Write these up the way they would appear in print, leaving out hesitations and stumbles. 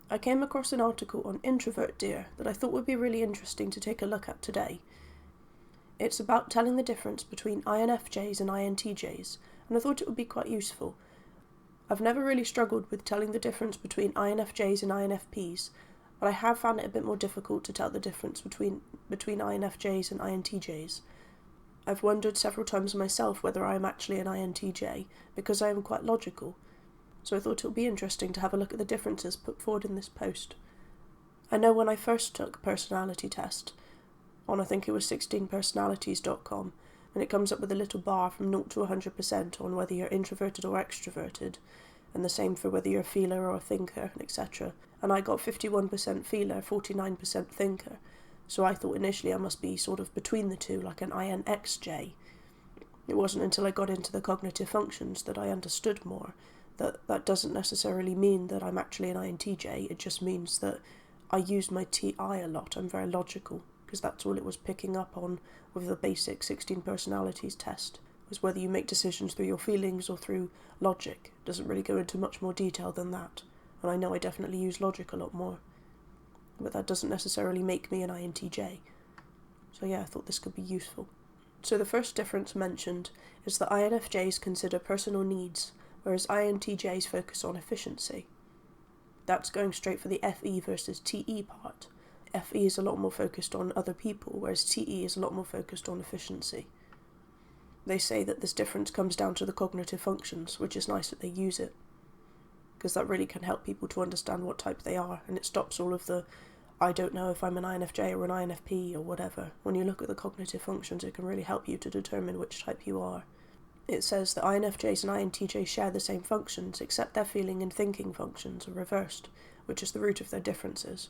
I came across an article on introvert dear that I thought would be really interesting to take a look at today. It's about telling the difference between INFJs and INTJs, and I thought it would be quite useful. I've never really struggled with telling the difference between INFJs and INFPs, but I have found it a bit more difficult to tell the difference between INFJs and INTJs. I've wondered several times myself whether I am actually an INTJ, because I am quite logical, so I thought it would be interesting to have a look at the differences put forward in this post. I know when I first took a personality test, on I think it was 16personalities.com, and it comes up with a little bar from 0 to 100% on whether you're introverted or extroverted, and the same for whether you're a feeler or a thinker, etc. And I got 51% feeler, 49% thinker, so I thought initially I must be sort of between the two, like an INXJ. It wasn't until I got into the cognitive functions that I understood more that doesn't necessarily mean that I'm actually an INTJ, it just means that I use my TI a lot, I'm very logical, because that's all it was picking up on with the basic 16 personalities test, was whether you make decisions through your feelings or through logic. It doesn't really go into much more detail than that, and I know I definitely use logic a lot more, but that doesn't necessarily make me an INTJ. So yeah, I thought this could be useful. So the first difference mentioned is that INFJs consider personal needs, whereas INTJs focus on efficiency. That's going straight for the FE versus TE part. FE is a lot more focused on other people, whereas TE is a lot more focused on efficiency. They say that this difference comes down to the cognitive functions, which is nice that they use it, because that really can help people to understand what type they are, and it stops all of the I don't know if I'm an INFJ or an INFP or whatever. When you look at the cognitive functions, it can really help you to determine which type you are. It says that INFJs and INTJs share the same functions, except their feeling and thinking functions are reversed, which is the root of their differences.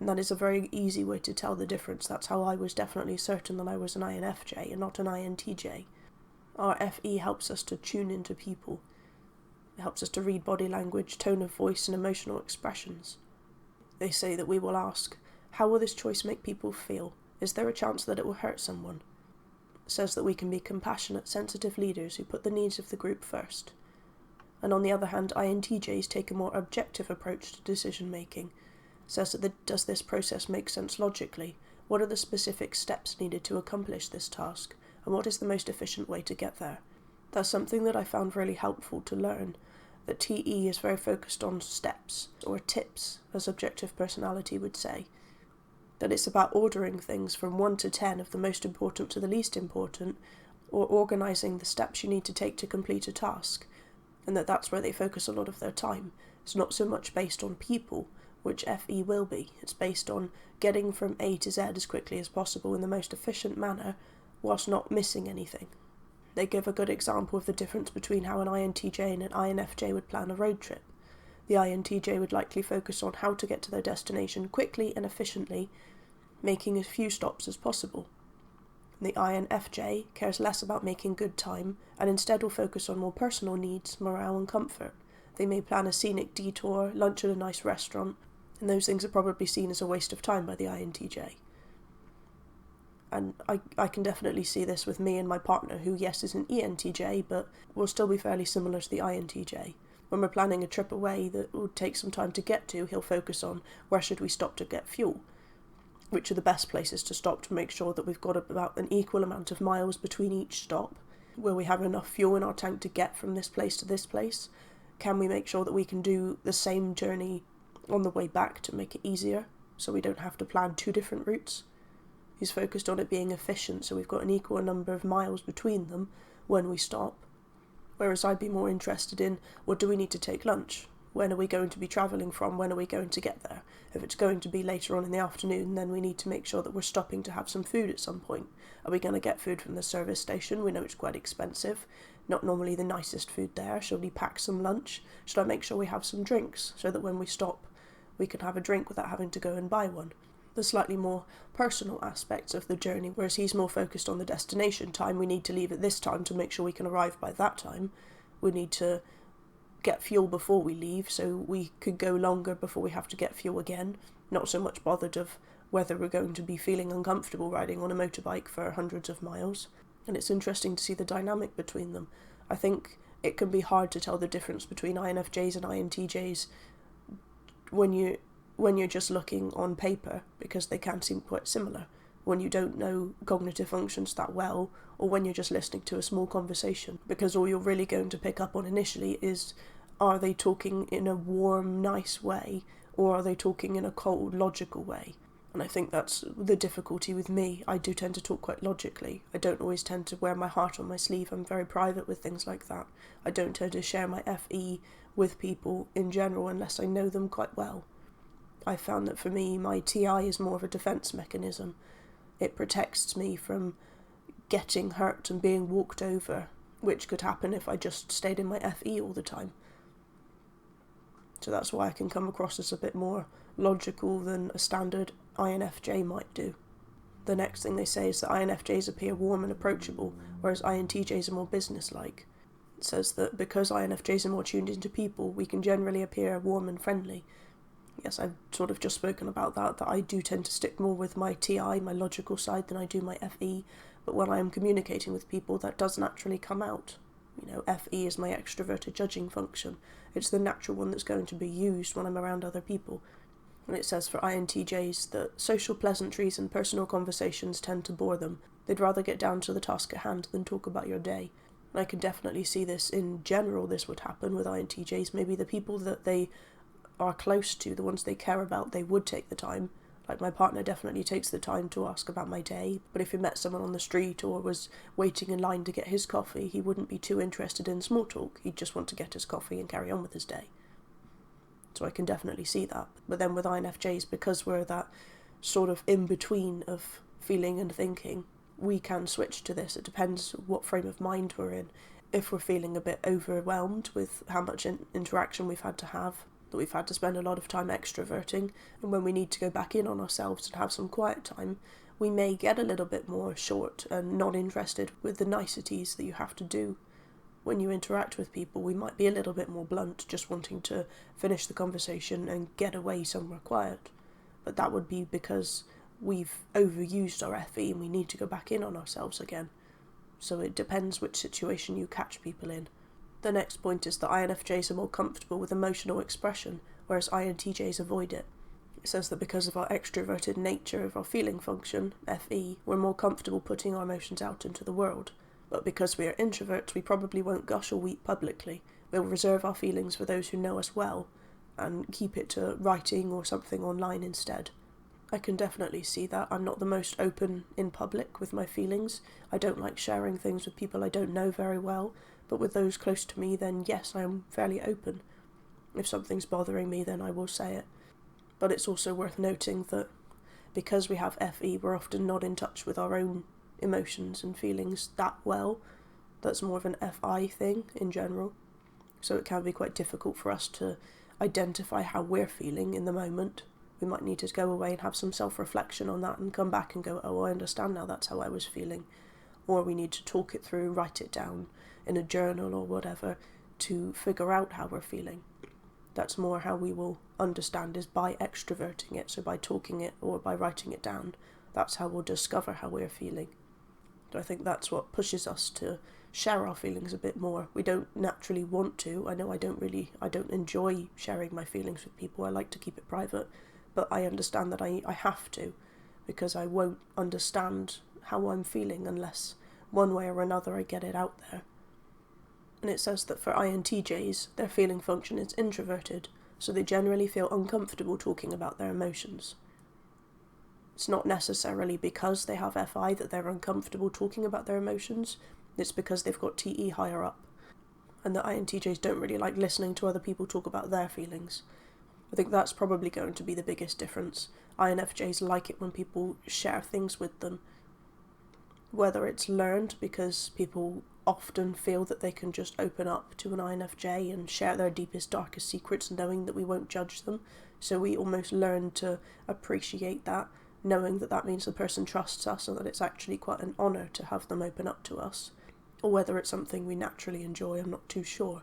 And that is a very easy way to tell the difference. That's how I was definitely certain that I was an INFJ and not an INTJ. Our FE helps us to tune into people. It helps us to read body language, tone of voice, and emotional expressions. They say that we will ask, how will this choice make people feel? Is there a chance that it will hurt someone? It says that we can be compassionate, sensitive leaders who put the needs of the group first. And on the other hand, INTJs take a more objective approach to decision making. It says that does this process make sense logically? What are the specific steps needed to accomplish this task? And what is the most efficient way to get there? That's something that I found really helpful to learn, that TE is very focused on steps, or tips, as objective personality would say. That it's about ordering things from 1 to 10 of the most important to the least important, or organising the steps you need to take to complete a task, and that's where they focus a lot of their time. It's not so much based on people, which FE will be. It's based on getting from A to Z as quickly as possible in the most efficient manner, whilst not missing anything. They give a good example of the difference between how an INTJ and an INFJ would plan a road trip. The INTJ would likely focus on how to get to their destination quickly and efficiently, making as few stops as possible. The INFJ cares less about making good time, and instead will focus on more personal needs, morale and comfort. They may plan a scenic detour, lunch at a nice restaurant, and those things are probably seen as a waste of time by the INTJ. And I can definitely see this with me and my partner, who yes is an ENTJ, but will still be fairly similar to the INTJ. When we're planning a trip away that will take some time to get to, he'll focus on where should we stop to get fuel, which are the best places to stop to make sure that we've got about an equal amount of miles between each stop. Will we have enough fuel in our tank to get from this place to this place? Can we make sure that we can do the same journey on the way back to make it easier, so we don't have to plan 2 different routes? He's focused on it being efficient, so we've got an equal number of miles between them when we stop. Whereas I'd be more interested in, well, do we need to take lunch? When are we going to be travelling from? When are we going to get there? If it's going to be later on in the afternoon, then we need to make sure that we're stopping to have some food at some point. Are we going to get food from the service station? We know it's quite expensive. Not normally the nicest food there. Should we pack some lunch? Should I make sure we have some drinks so that when we stop, we can have a drink without having to go and buy one? The slightly more personal aspects of the journey, whereas he's more focused on the destination time. We need to leave at this time to make sure we can arrive by that time. We need to get fuel before we leave, so we could go longer before we have to get fuel again. Not so much bothered of whether we're going to be feeling uncomfortable riding on a motorbike for hundreds of miles. And it's interesting to see the dynamic between them. I think it can be hard to tell the difference between INFJs and INTJs when you when you're just looking on paper, because they can seem quite similar, when you don't know cognitive functions that well, or when you're just listening to a small conversation, because all you're really going to pick up on initially is, are they talking in a warm, nice way, or are they talking in a cold, logical way? And I think that's the difficulty with me. I do tend to talk quite logically. I don't always tend to wear my heart on my sleeve. I'm very private with things like that. I don't tend to share my FE with people in general unless I know them quite well. I found that for me, my TI is more of a defence mechanism. It protects me from getting hurt and being walked over, which could happen if I just stayed in my FE all the time. So that's why I can come across as a bit more logical than a standard INFJ might do. The next thing they say is that INFJs appear warm and approachable, whereas INTJs are more businesslike. It says that because INFJs are more tuned into people, we can generally appear warm and friendly. Yes, I've sort of just spoken about that I do tend to stick more with my TI, my logical side, than I do my FE, but when I am communicating with people, that does naturally come out. FE is my extroverted judging function. It's the natural one that's going to be used when I'm around other people. And it says for INTJs that social pleasantries and personal conversations tend to bore them. They'd rather get down to the task at hand than talk about your day. And I can definitely see this in general, this would happen with INTJs. Maybe the people that they are close to, the ones they care about, they would take the time. Like my partner definitely takes the time to ask about my day, but if he met someone on the street or was waiting in line to get his coffee, he wouldn't be too interested in small talk. He'd just want to get his coffee and carry on with his day. So I can definitely see that. But then with INFJs, because we're that sort of in-between of feeling and thinking, we can switch to this. It depends what frame of mind we're in. If we're feeling a bit overwhelmed with how much interaction we've had to have, that we've had to spend a lot of time extroverting, and when we need to go back in on ourselves and have some quiet time, we may get a little bit more short and not interested with the niceties that you have to do. When you interact with people, we might be a little bit more blunt, just wanting to finish the conversation and get away somewhere quiet. But that would be because we've overused our FE and we need to go back in on ourselves again. So it depends which situation you catch people in. The next point is that INFJs are more comfortable with emotional expression, whereas INTJs avoid it. It says that because of our extroverted nature of our feeling function, FE, we're more comfortable putting our emotions out into the world. But because we are introverts, we probably won't gush or weep publicly. We'll reserve our feelings for those who know us well, and keep it to writing or something online instead. I can definitely see that. I'm not the most open in public with my feelings. I don't like sharing things with people I don't know very well. But with those close to me, then yes, I am fairly open. If something's bothering me, then I will say it. But it's also worth noting that because we have FE, we're often not in touch with our own emotions and feelings that well. That's more of an FI thing in general. So it can be quite difficult for us to identify how we're feeling in the moment. We might need to go away and have some self-reflection on that and come back and go, oh, I understand now, that's how I was feeling. Or we need to talk it through, write it down in a journal or whatever to figure out how we're feeling. That's more how we will understand, is by extroverting it, so by talking it or by writing it down. That's how we'll discover how we're feeling. So I think that's what pushes us to share our feelings a bit more. We don't naturally want to. I know I don't enjoy sharing my feelings with people. I like to keep it private, but I understand that I have to, because I won't understand how I'm feeling unless one way or another I get it out there. And it says that for INTJs, their feeling function is introverted, so they generally feel uncomfortable talking about their emotions. It's not necessarily because they have FI that they're uncomfortable talking about their emotions, it's because they've got TE higher up, and that INTJs don't really like listening to other people talk about their feelings. I think that's probably going to be the biggest difference. INFJs like it when people share things with them, whether it's learned because people often feel that they can just open up to an INFJ and share their deepest, darkest secrets knowing that we won't judge them. So we almost learn to appreciate that, knowing that that means the person trusts us and that it's actually quite an honour to have them open up to us. Or whether it's something we naturally enjoy, I'm not too sure.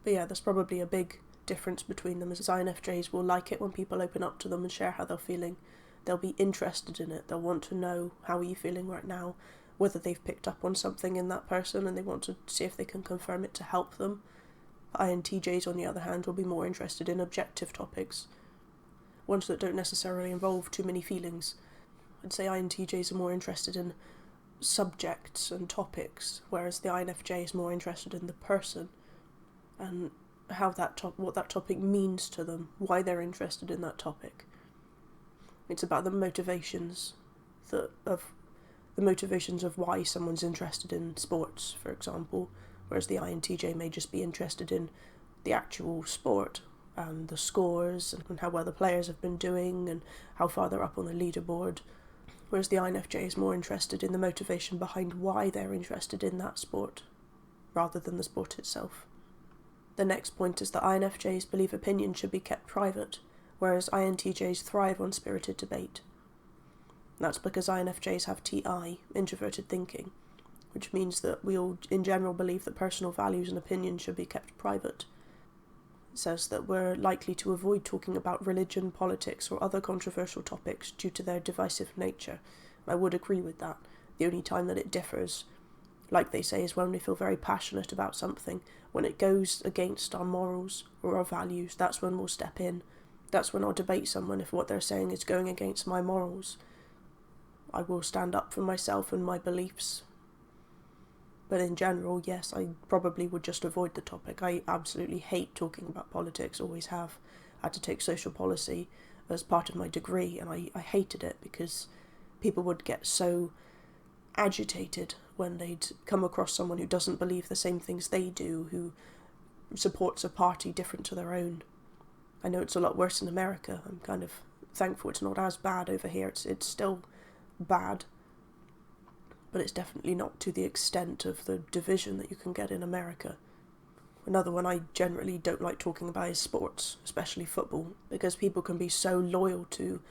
But yeah, there's probably a big difference between them, as INFJs will like it when people open up to them and share how they're feeling. They'll be interested in it. They'll want to know, how are you feeling right now? Whether they've picked up on something in that person and they want to see if they can confirm it to help them. INTJs, on the other hand, will be more interested in objective topics. ones that don't necessarily involve too many feelings. I'd say INTJs are more interested in subjects and topics, whereas the INFJ is more interested in the person and how what that topic means to them, why they're interested in that topic. It's about the motivations of why someone's interested in sports, for example, whereas the INTJ may just be interested in the actual sport and the scores and how well the players have been doing and how far they're up on the leaderboard, whereas the INFJ is more interested in the motivation behind why they're interested in that sport rather than the sport itself. The next point is that INFJs believe opinion should be kept private, whereas INTJs thrive on spirited debate. That's because INFJs have TI, introverted thinking, which means that we all in general believe that personal values and opinions should be kept private. It says that we're likely to avoid talking about religion, politics, or other controversial topics due to their divisive nature. I would agree with that. The only time that it differs, like they say, is when we feel very passionate about something. When it goes against our morals or our values, that's when we'll step in. That's when I'll debate someone if what they're saying is going against my morals. I will stand up for myself and my beliefs. But in general, yes, I probably would just avoid the topic. I absolutely hate talking about politics, always have. I had to take social policy as part of my degree, and I hated it because people would get so agitated when they'd come across someone who doesn't believe the same things they do, who supports a party different to their own. I know it's a lot worse in America. I'm kind of thankful it's not as bad over here. It's still bad, but it's definitely not to the extent of the division that you can get in America. Another one I generally don't like talking about is sports, especially football, because people can be so loyal to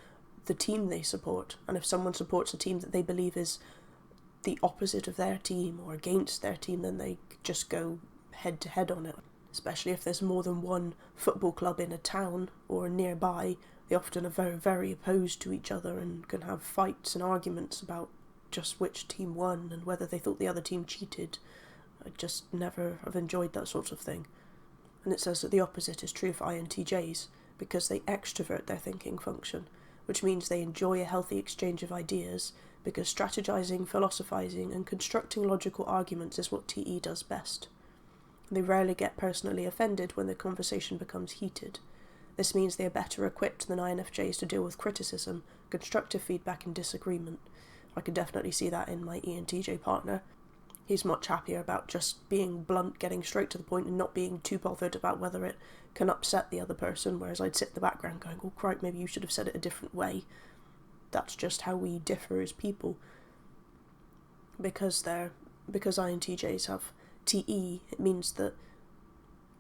the team they support, and if someone supports a team that they believe is the opposite of their team or against their team, then they just go head to head on it. Especially if there's more than one football club in a town or nearby, they often are very, very opposed to each other and can have fights and arguments about just which team won and whether they thought the other team cheated. I just never have enjoyed that sort of thing. And it says that the opposite is true for INTJs because they extrovert their thinking function, which means they enjoy a healthy exchange of ideas because strategizing, philosophizing, and constructing logical arguments is what TE does best. They rarely get personally offended when the conversation becomes heated. This means they are better equipped than INFJs to deal with criticism, constructive feedback, and disagreement. I can definitely see that in my ENTJ partner. He's much happier about just being blunt, getting straight to the point, and not being too bothered about whether it can upset the other person, whereas I'd sit in the background going, oh, crap, maybe you should have said it a different way. That's just how we differ as people. Because INTJs have TE, it means that,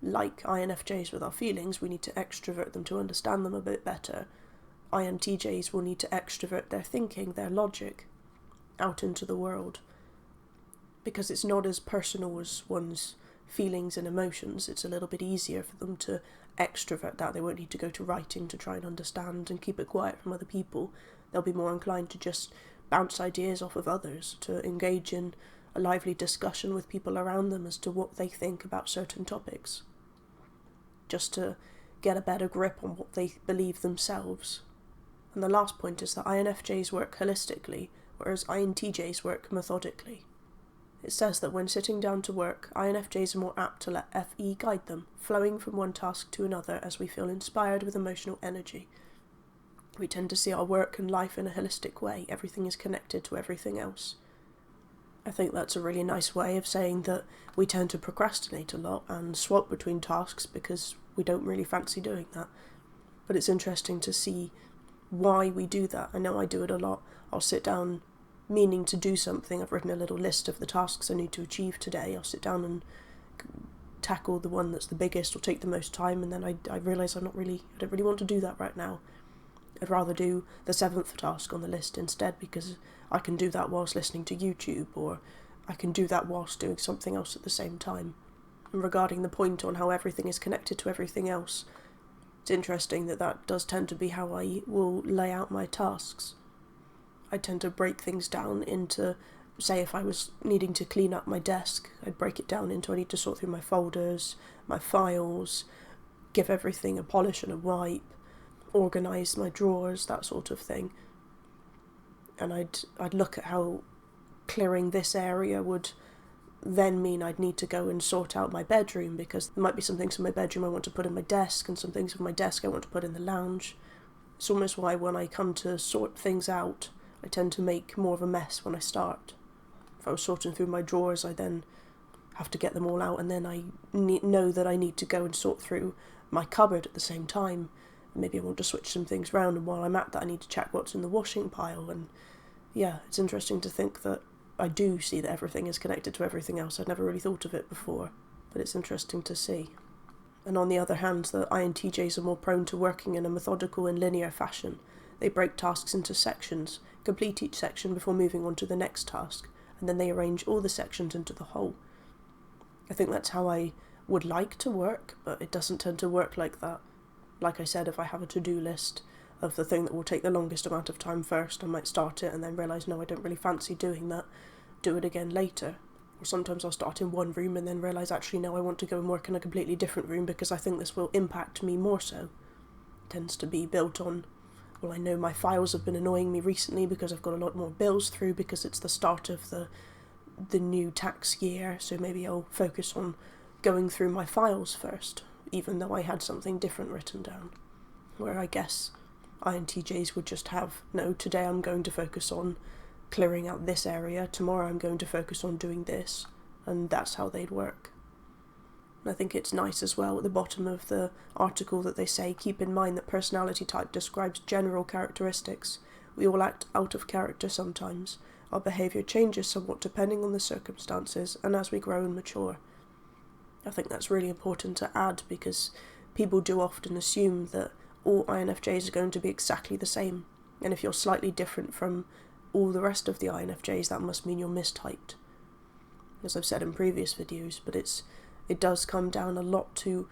like INFJs with our feelings, we need to extrovert them to understand them a bit better. INTJs will need to extrovert their thinking, their logic, out into the world. Because it's not as personal as one's feelings and emotions, it's a little bit easier for them to extrovert that. They won't need to go to writing to try and understand and keep it quiet from other people. They'll be more inclined to just bounce ideas off of others, to engage in a lively discussion with people around them as to what they think about certain topics, just to get a better grip on what they believe themselves. And the last point is that INFJs work holistically, whereas INTJs work methodically. It says that when sitting down to work, INFJs are more apt to let FE guide them, flowing from one task to another as we feel inspired with emotional energy. We tend to see our work and life in a holistic way. Everything is connected to everything else. I think that's a really nice way of saying that we tend to procrastinate a lot and swap between tasks because we don't really fancy doing that. But it's interesting to see why we do that. I know I do it a lot. I'll sit down meaning to do something. I've written a little list of the tasks I need to achieve today. I'll sit down and tackle the one that's the biggest or take the most time, and then I realise I don't really want to do that right now. I'd rather do the 7th task on the list instead, because I can do that whilst listening to YouTube, or I can do that whilst doing something else at the same time. And regarding the point on how everything is connected to everything else, it's interesting that does tend to be how I will lay out my tasks. I tend to break things down into, say if I was needing to clean up my desk, I'd break it down into I need to sort through my folders, my files, give everything a polish and a wipe, organise my drawers, that sort of thing. And I'd look at how clearing this area would then mean I'd need to go and sort out my bedroom, because there might be some things in my bedroom I want to put in my desk, and some things in my desk I want to put in the lounge. It's almost why when I come to sort things out, I tend to make more of a mess when I start. If I was sorting through my drawers, I then have to get them all out, and then I know that I need to go and sort through my cupboard at the same time. Maybe I want to switch some things around, and while I'm at that I need to check what's in the washing pile. And yeah, it's interesting to think that I do see that everything is connected to everything else. I'd never really thought of it before, but it's interesting to see. And on the other hand, the INTJs are more prone to working in a methodical and linear fashion. They break tasks into sections, complete each section before moving on to the next task, and then they arrange all the sections into the whole. I think that's how I would like to work, but it doesn't tend to work like that. Like I said, if I have a to-do list of the thing that will take the longest amount of time first, I might start it and then realise, no, I don't really fancy doing that, do it again later. Or sometimes I'll start in one room and then realise, actually, no, I want to go and work in a completely different room because I think this will impact me more so. It tends to be built on, well, I know my files have been annoying me recently because I've got a lot more bills through because it's the start of the new tax year, so maybe I'll focus on going through my files first, even though I had something different written down. Where I guess INTJs would just have, no, today I'm going to focus on clearing out this area, tomorrow I'm going to focus on doing this, and that's how they'd work. And I think it's nice as well at the bottom of the article that they say, keep in mind that personality type describes general characteristics. We all act out of character sometimes. Our behaviour changes somewhat depending on the circumstances and as we grow and mature. I think that's really important to add, because people do often assume that all INFJs are going to be exactly the same, and if you're slightly different from all the rest of the INFJs, that must mean you're mistyped, as I've said in previous videos. But it does come down a lot to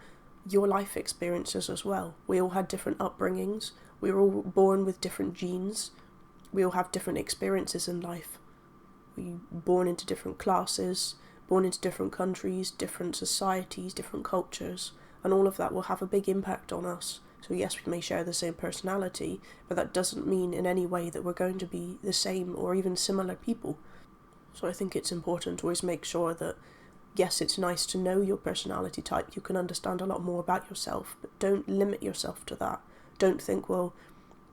your life experiences as well. We all had different upbringings, we were all born with different genes, we all have different experiences in life. We were born into different classes, born into different countries, different societies, different cultures, and all of that will have a big impact on us. So yes, we may share the same personality, but that doesn't mean in any way that we're going to be the same or even similar people. So I think it's important to always make sure that, yes, it's nice to know your personality type, you can understand a lot more about yourself, but don't limit yourself to that. Don't think, well,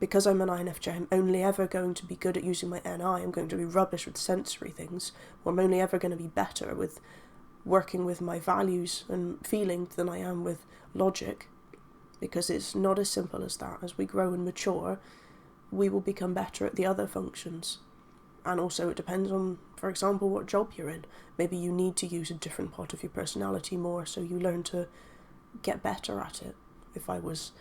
because I'm an INFJ, I'm only ever going to be good at using my NI, I'm going to be rubbish with sensory things, or I'm only ever going to be better with working with my values and feelings than I am with logic. Because it's not as simple as that. As we grow and mature, we will become better at the other functions. And also it depends on, for example, what job you're in. Maybe you need to use a different part of your personality more, so you learn to get better at it. If I was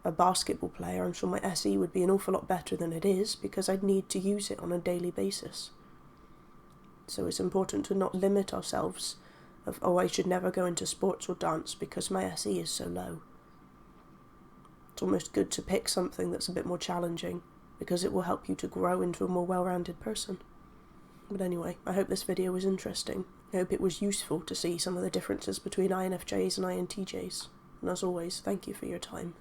a basketball player, I'm sure my SE would be an awful lot better than it is, because I'd need to use it on a daily basis. So it's important to not limit ourselves of, oh, I should never go into sports or dance because my SE is so low. It's almost good to pick something that's a bit more challenging, because it will help you to grow into a more well-rounded person. But anyway, I hope this video was interesting. I hope it was useful to see some of the differences between INFJs and INTJs. And as always, thank you for your time.